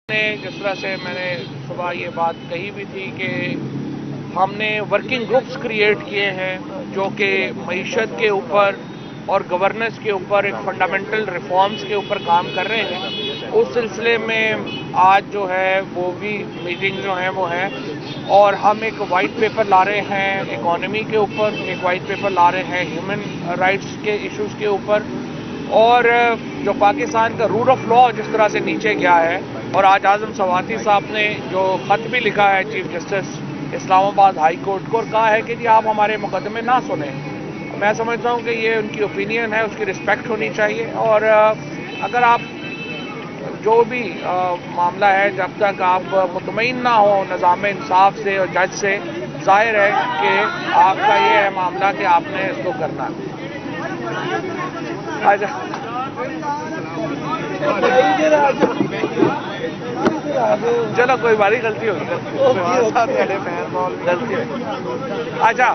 जिस तरह से मैंने सुबह ये बात कही भी थी कि हमने वर्किंग ग्रुप्स क्रिएट किए हैं जो कि मईशत के ऊपर और गवर्नेंस के ऊपर एक फंडामेंटल रिफॉर्म्स के ऊपर काम कर रहे हैं। उस सिलसिले में आज जो है वो भी मीटिंग जो है वो है और हम एक वाइट पेपर ला रहे हैं इकोनॉमी के ऊपर, एक वाइट पेपर ला रहे हैं ह्यूमन राइट्स के इश्यूज़ के ऊपर और जो पाकिस्तान का रूल ऑफ लॉ जिस तरह से नीचे गया है। और आज आज़म सवाती साहब ने जो ख़त भी लिखा है chief justice Islamabad high court को और कहा है कि जी आप हमारे मुकदमे ना सुने। मैं समझता हूँ कि ये उनकी ओपिनियन है, उसकी रिस्पेक्ट होनी चाहिए। और अगर आप जो भी मामला है, जब तक आप मुतमईन ना हो निज़ाम इंसाफ से और जज से, जाहिर है कि आपका ये है मामला कि आपने इसको करना है। चलो कोई बात नहीं, गलती होगी गलती होगी। अच्छा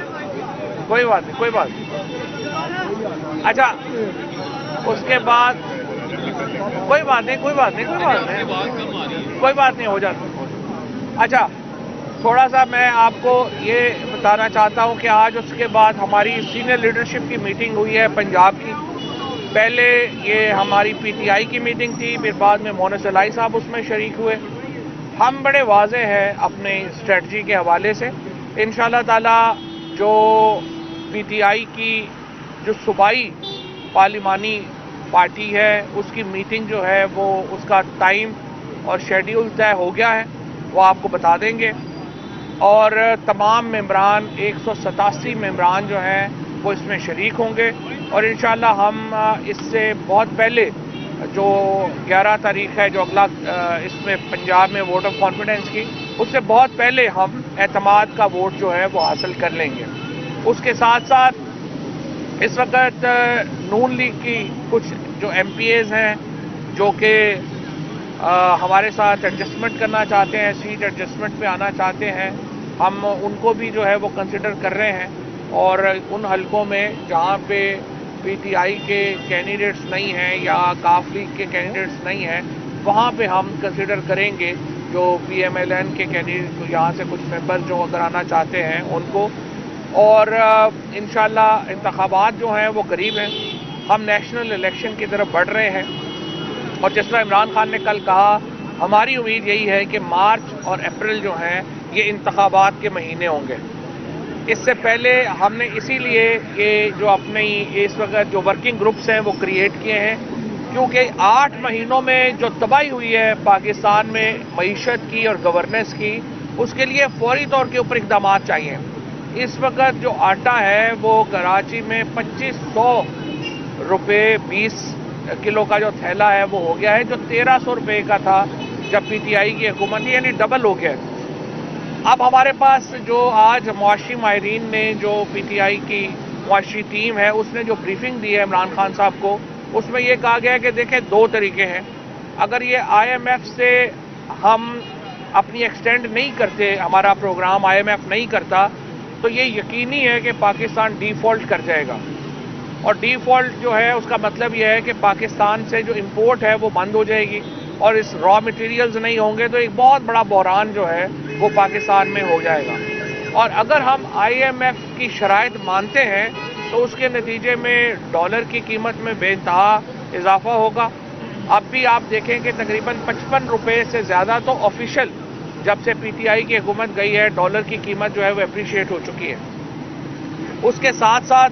कोई बात नहीं, कोई बात नहीं। अच्छा उसके बाद कोई बात नहीं, कोई बात नहीं, कोई बात नहीं, कोई बात नहीं, हो जाता। अच्छा थोड़ा सा मैं आपको ये बताना चाहता हूँ कि आज उसके बाद हमारी सीनियर लीडरशिप की मीटिंग हुई है पंजाब की। पहले ये हमारी पीटीआई की मीटिंग थी, फिर बाद में मोनस अलाई साहब उसमें शरीक हुए। हम बड़े वाज़ेह हैं अपने स्ट्रेटजी के हवाले से। इंशाअल्लाह ताला जो पीटीआई की जो सूबाई पार्लिमानी पार्टी है उसकी मीटिंग जो है वो उसका टाइम और शेड्यूल तय हो गया है, वो आपको बता देंगे। और तमाम मेंबरान 187 मेंबरान जो हैं वो इसमें शरीक होंगे और इंशाअल्लाह हम इससे बहुत पहले जो 11 तारीख है जो अगला इसमें पंजाब में वोट ऑफ कॉन्फिडेंस की, उससे बहुत पहले हम एतमाद का वोट जो है वो हासिल कर लेंगे। उसके साथ साथ इस वक्त नून लीग की कुछ जो एमपीएज हैं जो कि हमारे साथ एडजस्टमेंट करना चाहते हैं, सीट एडजस्टमेंट पे आना चाहते हैं, हम उनको भी जो है वो कंसिडर कर रहे हैं। और उन हलकों में जहाँ पे पीटीआई के कैंडिडेट्स नहीं हैं या काफ लीग के कैंडिडेट्स नहीं हैं, वहाँ पे हम कंसिडर करेंगे जो पीएमएलएन के कैंडिडेट यहाँ से कुछ मेंबर जो अगर आना चाहते हैं उनको। और इंशाअल्लाह इंतखाबात जो हैं वो करीब हैं, हम नेशनल इलेक्शन की तरफ बढ़ रहे हैं। और जिस तरह इमरान खान ने कल कहा, हमारी उम्मीद यही है कि मार्च और अप्रैल जो हैं ये इंतखाबात के महीने होंगे। इससे पहले हमने इसीलिए ये जो अपने इस वक्त जो वर्किंग ग्रुप्स हैं वो क्रिएट किए हैं क्योंकि 8 महीनों में जो तबाही हुई है पाकिस्तान में मईशत की और गवर्नेंस की, उसके लिए फौरी तौर के ऊपर इक़दाम चाहिए। इस वक्त जो आटा है वो कराची में 2500 रुपये 20 किलो का जो थैला है वो हो गया है, जो 1300 रुपये का था जब पीटीआई की हुकूमत थी, यानी डबल हो गया। अब हमारे पास जो आज मुआशी माहिरीन ने जो पीटीआई की मुआशी टीम है उसने जो ब्रीफिंग दी है इमरान खान साहब को, उसमें ये कहा गया है कि देखें 2 तरीके हैं। अगर ये आईएमएफ से हम अपनी एक्सटेंड नहीं करते, हमारा प्रोग्राम आईएमएफ नहीं करता, तो ये यकीनी है कि पाकिस्तान डिफ़ॉल्ट कर जाएगा। और डिफ़ॉल्ट जो है उसका मतलब यह है कि पाकिस्तान से जो इंपोर्ट है वो बंद हो जाएगी और इस रॉ मटेरियल्स नहीं होंगे, तो एक बहुत बड़ा बहरान जो है वो पाकिस्तान में हो जाएगा। और अगर हम आईएमएफ की शराइत मानते हैं तो उसके नतीजे में डॉलर की कीमत में बेइंतहा इजाफा होगा। अब भी आप देखें कि तकरीबन 55 रुपये से ज़्यादा तो ऑफिशियल जब से पीटीआई की हुकूमत गई है डॉलर की कीमत जो है वो अप्रिशिएट हो चुकी है। उसके साथ साथ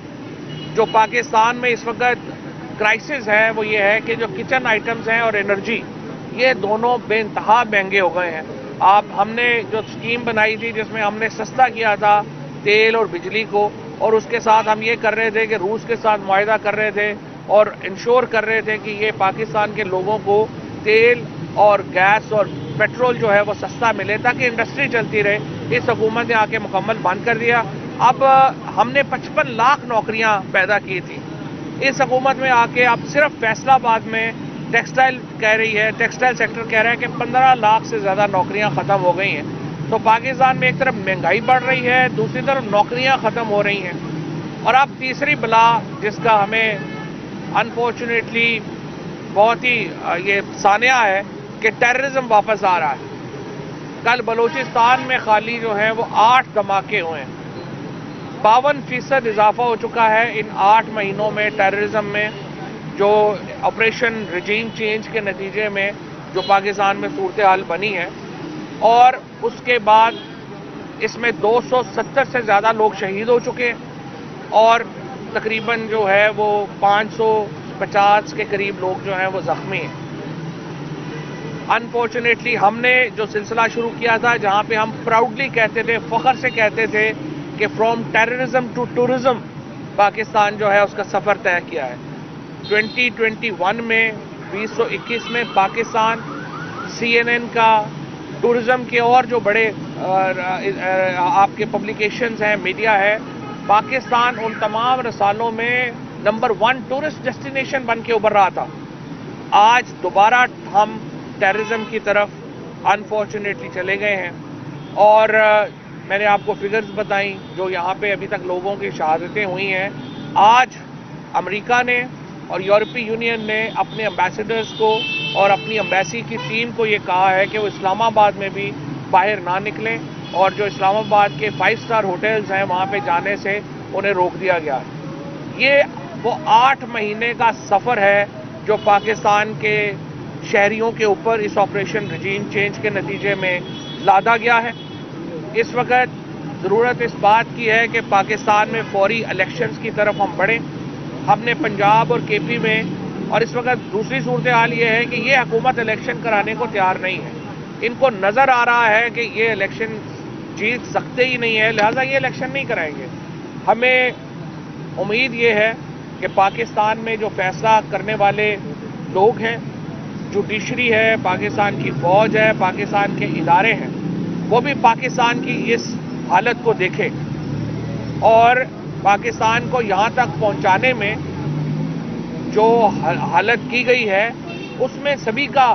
जो पाकिस्तान में इस वक्त क्राइसिस है वो ये है कि जो किचन आइटम्स हैं और एनर्जी, ये दोनों बेइंतहा महंगे हो गए हैं। हमने जो स्कीम बनाई थी जिसमें हमने सस्ता किया था तेल और बिजली को, और उसके साथ हम ये कर रहे थे कि रूस के साथ मुआहिदा कर रहे थे और इंश्योर कर रहे थे कि ये पाकिस्तान के लोगों को तेल और गैस और पेट्रोल जो है वो सस्ता मिले ताकि इंडस्ट्री चलती रहे। इस हुकूमत ने आके मुकम्मल बंद कर दिया। अब हमने 55 लाख नौकरियां पैदा की थी, इस हुकूमत में आके अब सिर्फ फैसलाबाद में टेक्सटाइल कह रही है, टेक्सटाइल सेक्टर कह रहा है कि 15 लाख से ज़्यादा नौकरियां ख़त्म हो गई हैं। तो पाकिस्तान में एक तरफ महंगाई बढ़ रही है, दूसरी तरफ नौकरियां ख़त्म हो रही हैं। और अब तीसरी बला जिसका हमें अनफॉर्चुनेटली बहुत ही ये सानिया है کہ ٹیررزم واپس آ رہا ہے. کل بلوچستان میں خالی جو ہیں وہ 8 دھماکے ہوئے ہیں. 52% اضافہ ہو چکا ہے ان 8 مہینوں میں ٹیررزم میں، جو آپریشن رجیم چینج کے نتیجے میں جو پاکستان میں صورتحال بنی ہے. اور اس کے بعد اس میں 270 سے زیادہ لوگ شہید ہو چکے ہیں اور تقریباً جو ہے وہ 550 کے قریب لوگ جو ہیں وہ زخمی ہیں. انفارچونیٹلی ہم نے جو سلسلہ شروع کیا تھا، جہاں پہ ہم پراؤڈلی کہتے تھے، فخر سے کہتے تھے کہ from terrorism to tourism Pakistan جو ہے اس کا سفر طے کیا ہے. 2021 میں 2021 میں پاکستان CNN کا ٹورزم کے اور جو بڑے آپ کے پبلیکیشنز ہیں، میڈیا ہے، پاکستان ان تمام رسالوں میں نمبر 1 ٹورسٹ ڈیسٹینیشن بن کے ابھر رہا تھا. آج دوبارہ ہم ٹیررزم کی طرف انفارچونیٹلی چلے گئے ہیں. اور میں نے آپ کو فگرز بتائیں جو یہاں پہ ابھی تک لوگوں کی شہادتیں ہوئی ہیں. آج امریکہ نے اور یورپی یونین نے اپنے امبیسڈرز کو اور اپنی امبیسی کی ٹیم کو یہ کہا ہے کہ وہ اسلام آباد میں بھی باہر نہ نکلیں، اور جو اسلام آباد کے 5 اسٹار ہوٹلز ہیں وہاں پہ جانے سے انہیں روک دیا گیا. یہ وہ 8 مہینے کا سفر ہے جو پاکستان کے شہریوں کے اوپر اس آپریشن رجیم چینج کے نتیجے میں لادا گیا ہے. اس وقت ضرورت اس بات کی ہے کہ پاکستان میں فوری الیکشنز کی طرف ہم بڑھیں. ہم نے پنجاب اور کے پی میں، اور اس وقت دوسری صورتحال یہ ہے کہ یہ حکومت الیکشن کرانے کو تیار نہیں ہے. ان کو نظر آ رہا ہے کہ یہ الیکشن جیت سکتے ہی نہیں ہے، لہذا یہ الیکشن نہیں کرائیں گے. ہمیں امید یہ ہے کہ پاکستان میں جو فیصلہ کرنے والے لوگ ہیں، جوڈیشری ہے، پاکستان کی فوج ہے، پاکستان کے ادارے ہیں، وہ بھی پاکستان کی اس حالت کو دیکھیں اور پاکستان کو یہاں تک پہنچانے میں جو حالت کی گئی ہے اس میں سبھی کا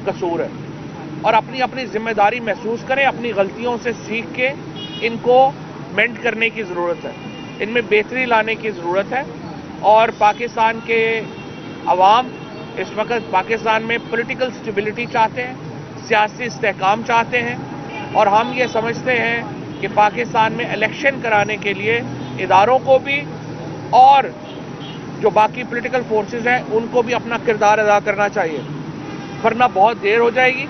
قصور ہے، اور اپنی اپنی ذمہ داری محسوس کریں. اپنی غلطیوں سے سیکھ کے ان کو مینڈ کرنے کی ضرورت ہے، ان میں بہتری لانے کی ضرورت ہے. اور پاکستان کے عوام اس وقت پاکستان میں پولیٹیکل سٹیبلٹی چاہتے ہیں، سیاسی استحکام چاہتے ہیں، اور ہم یہ سمجھتے ہیں کہ پاکستان میں الیکشن کرانے کے لیے اداروں کو بھی اور جو باقی پولیٹیکل فورسز ہیں ان کو بھی اپنا کردار ادا کرنا چاہیے، ورنہ بہت دیر ہو جائے گی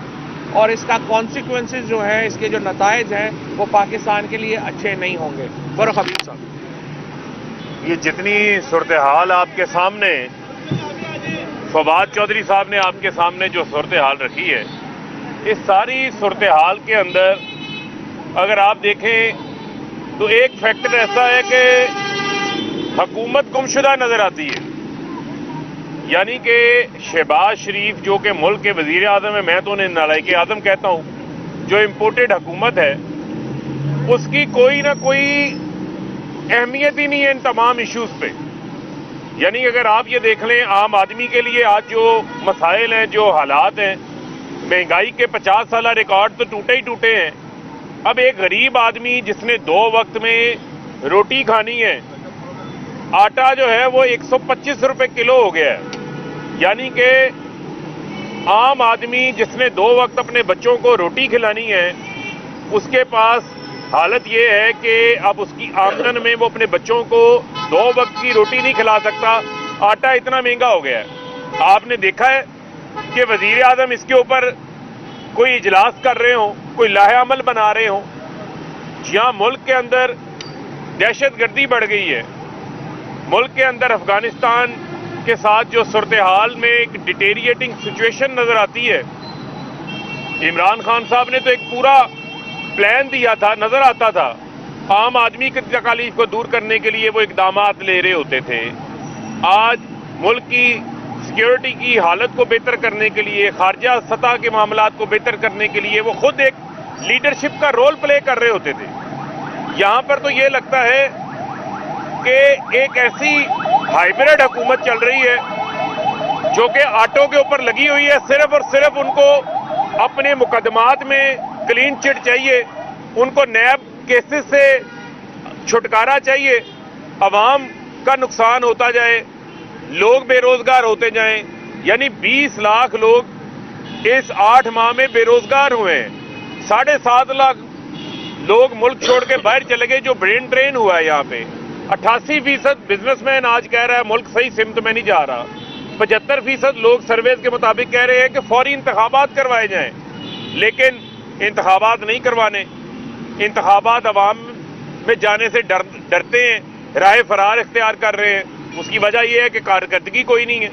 اور اس کا کانسیکوینسز جو ہیں، اس کے جو نتائج ہیں وہ پاکستان کے لیے اچھے نہیں ہوں گے. فاروق حبیب صاحب، یہ جتنی صورتحال آپ کے سامنے فواد چودھری صاحب نے آپ کے سامنے جو صورتحال رکھی ہے، اس ساری صورتحال کے اندر اگر آپ دیکھیں تو ایک فیکٹر ایسا ہے کہ حکومت گمشدہ نظر آتی ہے. یعنی کہ شہباز شریف جو کہ ملک کے وزیر اعظم ہیں، میں تو انہیں نالائق اعظم کہتا ہوں، جو امپورٹڈ حکومت ہے، اس کی کوئی نہ کوئی اہمیت ہی نہیں ہے ان تمام ایشوز پہ. یعنی اگر آپ یہ دیکھ لیں عام آدمی کے لیے آج جو مسائل ہیں، جو حالات ہیں، مہنگائی کے 50 سالہ ریکارڈ تو ٹوٹے ہی ٹوٹے ہیں. اب ایک غریب آدمی جس نے 2 وقت میں روٹی کھانی ہے، آٹا جو ہے وہ 125 روپے کلو ہو گیا ہے. یعنی کہ عام آدمی جس نے 2 وقت اپنے بچوں کو روٹی کھلانی ہے، اس کے پاس حالت یہ ہے کہ اب اس کی آمدن میں وہ اپنے بچوں کو 2 وقت کی روٹی نہیں کھلا سکتا. آٹا اتنا مہنگا ہو گیا ہے. آپ نے دیکھا ہے کہ وزیر اعظم اس کے اوپر کوئی اجلاس کر رہے ہوں، کوئی لاہ عمل بنا رہے ہوں. جہاں ملک کے اندر دہشت گردی بڑھ گئی ہے، ملک کے اندر افغانستان کے ساتھ جو صورتحال میں ایک ڈیٹیریٹنگ سچویشن نظر آتی ہے، عمران خان صاحب نے تو ایک پورا پلان دیا تھا، نظر آتا تھا عام آدمی کی تکالیف کو دور کرنے کے لیے وہ اقدامات لے رہے ہوتے تھے. آج ملک کی سیکیورٹی کی حالت کو بہتر کرنے کے لیے، خارجہ سطح کے معاملات کو بہتر کرنے کے لیے وہ خود ایک لیڈرشپ کا رول پلے کر رہے ہوتے تھے. یہاں پر تو یہ لگتا ہے کہ ایک ایسی ہائیبرڈ حکومت چل رہی ہے جو کہ آٹوں کے اوپر لگی ہوئی ہے. صرف اور صرف ان کو اپنے مقدمات میں کلین چٹ چاہیے، ان کو نیب کیسز سے چھٹکارا چاہیے. عوام کا نقصان ہوتا جائے، لوگ بے روزگار ہوتے جائیں. یعنی 20 لاکھ لوگ इस 8 माह में बेरोजगार हुए हैं। 7.5 लाख लोग मुल्क छोड़ के बाहर चले गए, जो ब्रेन ड्रेन हुआ है यहाँ पे। 88% बिजनेसमैन आज कह रहा है मुल्क सही सिमत में नहीं जा रहा। 75% लोग सर्वेज के मुताबिक कह रहे हैं कि फौरी इंतखाबात करवाए जाएं, लेकिन इंतखाबात नहीं करवाने। इंतखाबात अवाम में जाने से डरते हैं, राह फरार इख्तियार कर रहे हैं। उसकी वजह यह है कि कारकर्दगी कोई नहीं है,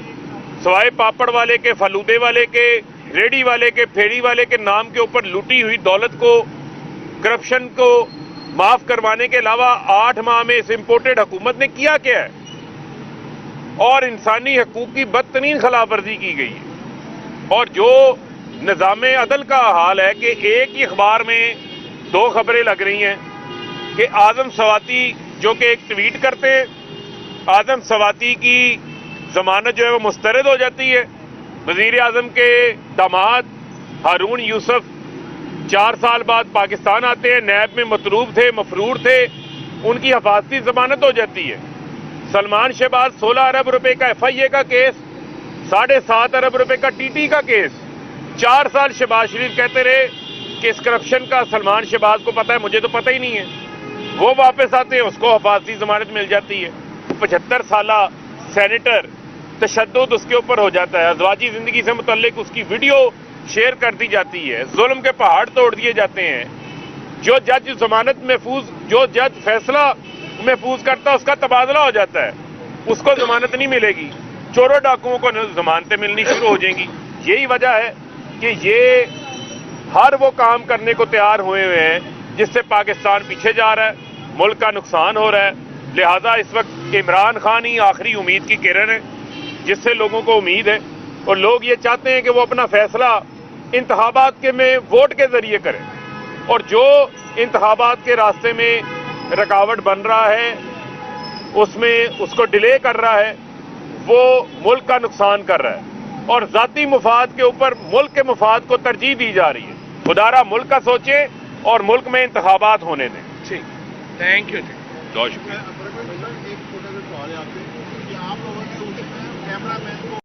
सवाए पापड़ वाले के, फलूदे वाले के, रेडी वाले के, फेरी वाले के नाम के ऊपर लूटी हुई दौलत को, करप्शन को माफ करवाने के अलावा 8 माह में इस इंपोर्टेड हुकूमत ने किया क्या है? और इंसानी हकूक की बदतरीन खिलाफवर्जी की गई है। और जो निज़ाम अदल का हाल है कि एक ही अखबार में 2 खबरें लग रही हैं कि आजम सवाती जो कि एक ट्वीट करते हैं, आजम सवाती की जमानत जो है वो मुस्तरद हो जाती है। वजीर आजम के दामाद हारून यूसुफ 4 साल बाद पाकिस्तान आते हैं, नैब में मतलूब थे, मफरूर थे, उनकी हिफाजती जमानत हो जाती है। सलमान शहबाज 16 अरब रुपए का FIA का केस, 7.5 अरब रुपए का TT का केस। 4 साल शहबाज शरीफ कहते रहे कि इस करप्शन का सलमान शहबाज को पता है, मुझे तो पता ही नहीं है। वो वापस आते हैं, उसको हिफाजती जमानत मिल जाती है। 75 साला सेनेटर, तशद्दुद उसके ऊपर हो जाता है, अज़वाजी जिंदगी से मुतल्लिक उसकी वीडियो शेयर कर दी जाती है, जुल्म के पहाड़ तोड़ दिए जाते हैं। जो जज जमानत महफूज, जो जज फैसला महफूज करता है, उसका तबादला हो जाता है, उसको जमानत नहीं मिलेगी। चोरों डाकुओं को जमानतें मिलनी शुरू हो जाएंगी। यही वजह है कि ये हर वो काम करने को तैयार हुए हैं जिससे पाकिस्तान पीछे जा रहा है, मुल्क का नुकसान हो रहा है। लिहाजा इस वक्त इमरान खान ही आखिरी उम्मीद की किरण है, जिससे लोगों को उम्मीद है। और लोग ये चाहते हैं कि वो अपना फैसला इंतखाबात के में वोट के जरिए करें, और जो इंतखाबात के रास्ते में रुकावट बन रहा है, उसमें उसको डिले कर रहा है, वो मुल्क का नुकसान कर रहा है और जाती मुफाद के ऊपर मुल्क के मुफाद को तरजीह दी जा रही है। खुदारा मुल्क का सोचें और मुल्क में इंतखाबात होने दें। ठीक, थैंक यू जी, बहुत शुक्रिया। एक छोटा सा सवाल है आपसे कि आप लोगों ने उसमें कैमरामैन को